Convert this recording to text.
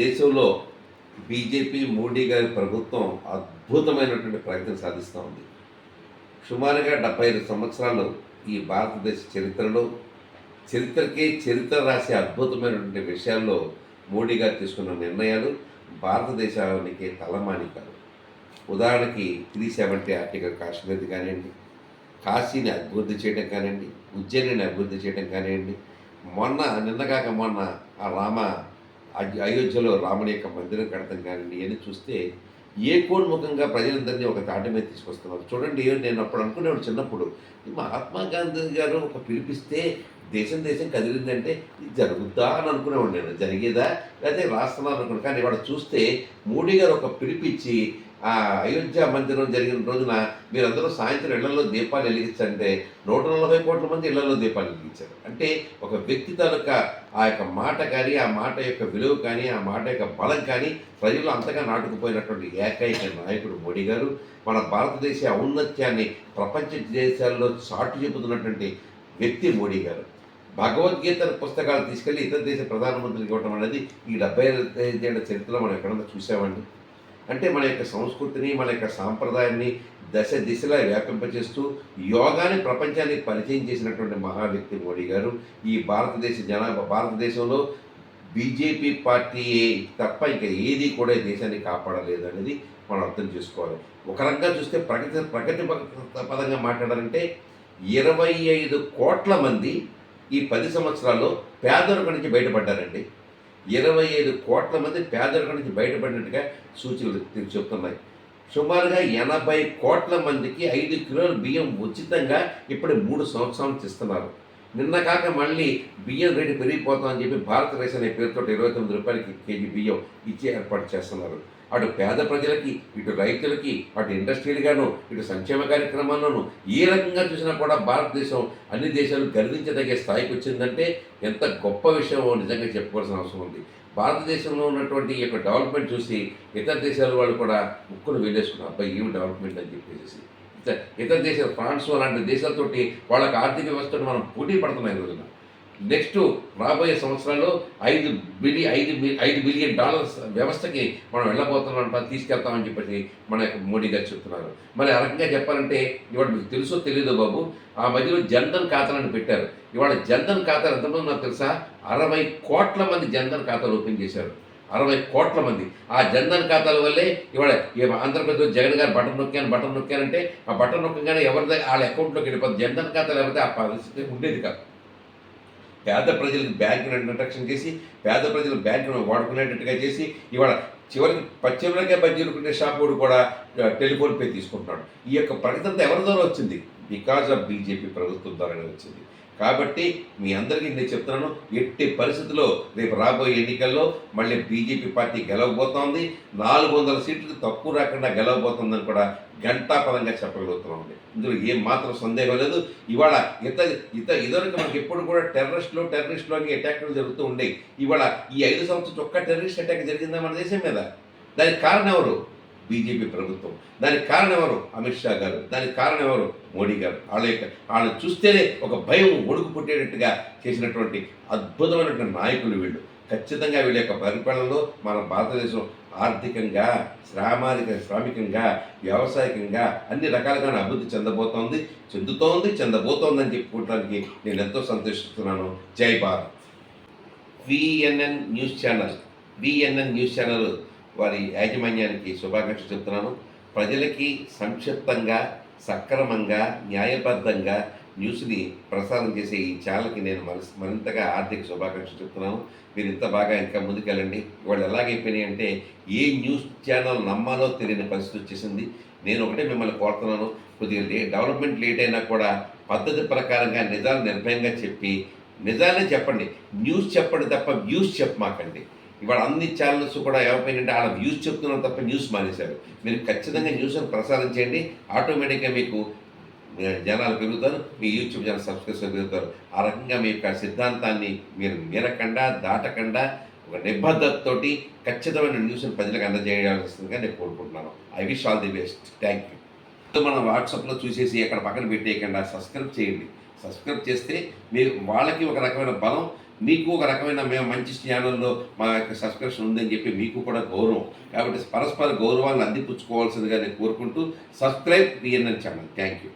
దేశంలో బీజేపీ మోడీ గారి ప్రభుత్వం అద్భుతమైనటువంటి ప్రయత్నం సాధిస్తూ ఉంది. సుమారుగా 75 సంవత్సరాలు ఈ భారతదేశ చరిత్రలో చరిత్రకే చరిత్ర రాసే అద్భుతమైనటువంటి విషయాల్లో మోడీ గారు తీసుకున్న నిర్ణయాలు భారతదేశానికి తలమానికాలు. ఉదాహరణకి 370 ఆర్టికల్ కాశ్మీర్ది కానివ్వండి, కాశీని అభివృద్ధి చేయడం కానివ్వండి, ఉజ్జయినిని అభివృద్ధి చేయడం కానివ్వండి, నిన్నగాక మొన్న ఆ అయోధ్యలో రాముని యొక్క మందిరం కడతాం కానివ్వండి, ఇవన్నీ చూస్తే ఏకోన్ముఖంగా ప్రజలందరినీ ఒక తాటి మీద తీసుకొస్తున్నారు. చూడండి, నేను అప్పుడు అనుకునేవాడు చిన్నప్పుడు, మహాత్మా గాంధీ గారు ఒక పిలిపిస్తే దేశం దేశం కదిలిందంటే ఇది జరుగుద్దా అని అనుకునేవాడు. నేను జరిగేదా లేకపోతే రాస్తున్నాను అనుకున్నాను. కానీ ఇవాళ చూస్తే మోడీ గారు ఒక పిలిపించి ఆ అయోధ్య మందిరం జరిగిన రోజున మీరందరూ సాయంత్రం ఇళ్లలో దీపాలు వెలిగించంటే 140 కోట్ల మంది ఇళ్లలో దీపాలు వెలిగించారు. అంటే ఒక వ్యక్తి తాలూకా ఆ యొక్క మాట కానీ, ఆ మాట యొక్క విలువ కానీ, ఆ మాట యొక్క బలం కానీ ప్రజలు అంతగా నాటుకుపోయినటువంటి ఏకైక నాయకుడు మోడీ గారు. మన భారతదేశ ఔన్నత్యాన్ని ప్రపంచ దేశాల్లో చాటు చెబుతున్నటువంటి వ్యక్తి మోడీ గారు. భగవద్గీత పుస్తకాలు తీసుకెళ్ళి ఇతర దేశ ప్రధానమంత్రికి ఇవ్వడం అనేది ఈ 75 ఏళ్ల చరిత్రలో మనం ఎక్కడన్నా చూసామండి. అంటే మన యొక్క సంస్కృతిని, మన యొక్క సాంప్రదాయాన్ని దశ దిశలా వ్యాపింపచేస్తూ యోగాని ప్రపంచానికి పరిచయం చేసినటువంటి మహా వ్యక్తి మోడీ గారు. ఈ భారతదేశంలో బీజేపీ పార్టీ తప్ప ఇంకా ఏది కూడా ఈ దేశాన్ని కాపాడలేదు అనేది మనం అర్థం చేసుకోవాలి. ఒక రకంగా చూస్తే ప్రగతి పదంగా మాట్లాడాలంటే 25 కోట్ల మంది ఈ 10 సంవత్సరాల్లో పేదరికం నుంచి బయటపడ్డారండి. 25 కోట్ల మంది పేదరికం నుంచి బయటపడినట్టుగా సూచనలు చెప్తున్నాయి. సుమారుగా 80 కోట్ల మందికి 5 కిలోల బియ్యం ఉచితంగా ఇప్పుడు 3 సంవత్సరాల నుంచి ఇస్తున్నారు. నిన్న కాక మళ్ళీ బియ్యం రేటు పెరిగిపోతామని చెప్పి భారత రేషన్ అనే పేరుతో 29 రూపాయలకి కేజీ బియ్యం ఇచ్చే ఏర్పాటు చేస్తున్నారు. అటు పేద ప్రజలకి, ఇటు రైతులకి, అటు ఇండస్ట్రీలుగాను, ఇటు సంక్షేమ కార్యక్రమాల్లోనూ ఏ రకంగా చూసినా కూడా భారతదేశం అన్ని దేశాలు గర్వించదగే స్థాయికి వచ్చిందంటే ఎంత గొప్ప విషయం నిజంగా చెప్పుకోవాల్సిన అవసరం ఉంది. భారతదేశంలో ఉన్నటువంటి ఈ యొక్క డెవలప్మెంట్ చూసి ఇతర దేశాల వాళ్ళు కూడా ముక్కును వేలేసుకున్నారు. అబ్బాయి ఏమి డెవలప్మెంట్ అని చెప్పేసి ఇతర దేశాలు ఫ్రాన్స్ అలాంటి దేశాలతోటి వాళ్ళకి ఆర్థిక వ్యవస్థను మనం పోటీ పడుతున్నాం ఈ రోజున. నెక్స్ట్ రాబోయే సంవత్సరాల్లో $5 బిలియన్ వ్యవస్థకి మనం వెళ్ళబోతున్నాం, తీసుకెళ్తామని చెప్పేసి మన యొక్క మోడీ గారు చెప్తున్నారు. మరి ఆ రకంగా చెప్పాలంటే ఇవాళ మీకు తెలుసో తెలియదో బాబు, ఆ మధ్యలో జన్ధన్ ఖాతాలను పెట్టారు. ఇవాళ జన్ధన్ ఖాతాలు ఎంతమంది నాకు తెలుసా? 60 కోట్ల మంది జన్ధన్ ఖాతాలు ఓపెన్ చేశారు. 60 కోట్ల మంది. ఆ జన్ధన్ ఖాతాల వల్లే ఇవాళ ఆంధ్రప్రదేశ్ జగన్ గారు బటన్ నొక్కానంటే ఆ బటన్ నొక్కగానే ఎవరిదే వాళ్ళ అకౌంట్లోకి వెళ్ళిపోతుంది. జన్ధన్ ఖాతాలు ఎవరితే ఆ పరిస్థితి ఉండేది కాదు. పేద ప్రజలకు బ్యాంకును ఇంట్రడక్షన్ చేసి పేద ప్రజలు బ్యాంకును వాడుకునేటట్టుగా చేసి ఇవాళ చివరికే బజ్జీలుకునే షాపుడు కూడా టెలిఫోన్ పే తీసుకుంటున్నాడు. ఈ యొక్క ప్రగతి ఎవరి ద్వారా వచ్చింది? బికాజ్ ఆఫ్ బీజేపీ ప్రభుత్వం ద్వారానే వచ్చింది. కాబట్టి మీ అందరికీ నేను చెప్తున్నాను, ఎట్టి పరిస్థితుల్లో రేపు రాబోయే ఎన్నికల్లో మళ్ళీ బీజేపీ పార్టీ గెలవబోతోంది. 400 సీట్లకు తక్కువ రాకుండా గెలవబోతుందని కూడా ఘంటాపరంగా చెప్పగలుగుతున్నామండి. ఇందులో ఏం మాత్రం సందేహం లేదు. ఇవాళ ఇదివరకు మనకి ఎప్పుడు కూడా టెర్రరిస్టులు అని అటాక్లు జరుగుతూ ఉండేవి. ఇవాళ ఈ 5 సంవత్సరాలు ఒక్క టెర్రరిస్ట్ అటాక్ జరిగిందా మన దేశం మీద? దానికి కారణం ఎవరు? బీజేపీ ప్రభుత్వం. దానికి కారణం ఎవరు? అమిత్ షా గారు. దానికి కారణం ఎవరు? మోడీ గారు. వాళ్ళని చూస్తేనే ఒక భయం ఒడుగు పుట్టేటట్టుగా చేసినటువంటి అద్భుతమైనటువంటి నాయకులు వీళ్ళు. ఖచ్చితంగా వీళ్ళ యొక్క పరిపాలనలో మన భారతదేశం ఆర్థికంగా, శ్రామికంగా, వ్యవసాయకంగా అన్ని రకాలుగా అభివృద్ధి చెందబోతోందని చెప్పుకోవడానికి నేను ఎంతో సంతోషిస్తున్నాను. జై భారత్. విఎన్ఎన్ న్యూస్ ఛానల్ వారి యాజమాన్యానికి శుభాకాంక్షలు చెప్తున్నాను. ప్రజలకి సంక్షిప్తంగా, సక్రమంగా, న్యాయబద్ధంగా న్యూస్ని ప్రసారం చేసే ఈ ఛానల్కి నేను మరింతగా ఆర్థిక శుభాకాంక్షలు చెప్తున్నాను. మీరు ఇంత బాగా ఇంకా ముందుకెళ్ళండి. వాళ్ళు ఎలాగైపోయినాయి అంటే ఏ న్యూస్ ఛానల్ నమ్మాలో తెలియని పరిస్థితి వచ్చేసింది. నేను ఒకటే మిమ్మల్ని కోరుతున్నాను, కొద్దిగా డెవలప్మెంట్ లేట్ అయినా కూడా పద్ధతి ప్రకారంగా నిజాలు నిర్భయంగా చెప్పి నిజాలే చెప్పండి. న్యూస్ చెప్పండి తప్ప వ్యూస్ చెప్పమాకండి. ఇవాళ అన్ని ఛానల్స్ కూడా ఏమైపోయిందంటే వాళ్ళ వ్యూస్ చెప్తున్నారు తప్ప న్యూస్ మానేశారు. మీరు ఖచ్చితంగా న్యూస్ని ప్రసారం చేయండి. ఆటోమేటిక్గా మీకు జనాలు పెరుగుతారు, మీ యూట్యూబ్ ఛానల్ సబ్స్క్రైబర్స్ పెరుగుతారు. ఆ రకంగా మీ యొక్క సిద్ధాంతాన్ని మీరు మీరకుండా, దాటకుండా, ఒక నిబద్ధతతోటి ఖచ్చితమైన న్యూస్ని ప్రజలకు అందజేయాల్సిందిగా నేను కోరుకుంటున్నాను. I wish all the best. Thank you. మనం వాట్సాప్లో చూసేసి అక్కడ పక్కన పెట్టేయకుండా సబ్స్క్రైబ్ చేయండి. సబ్స్క్రైబ్ చేస్తే మీరు వాళ్ళకి ఒక రకమైన బలం, మీకు ఒక రకమైన మేము మంచి ఛానల్లో మా యొక్క సబ్స్క్రిప్షన్ ఉందని చెప్పి మీకు కూడా గౌరవం. కాబట్టి పరస్పర గౌరవాలను అందిపుచ్చుకోవాల్సిందిగా నేను కోరుకుంటూ subscribe PNN channel. Thank you.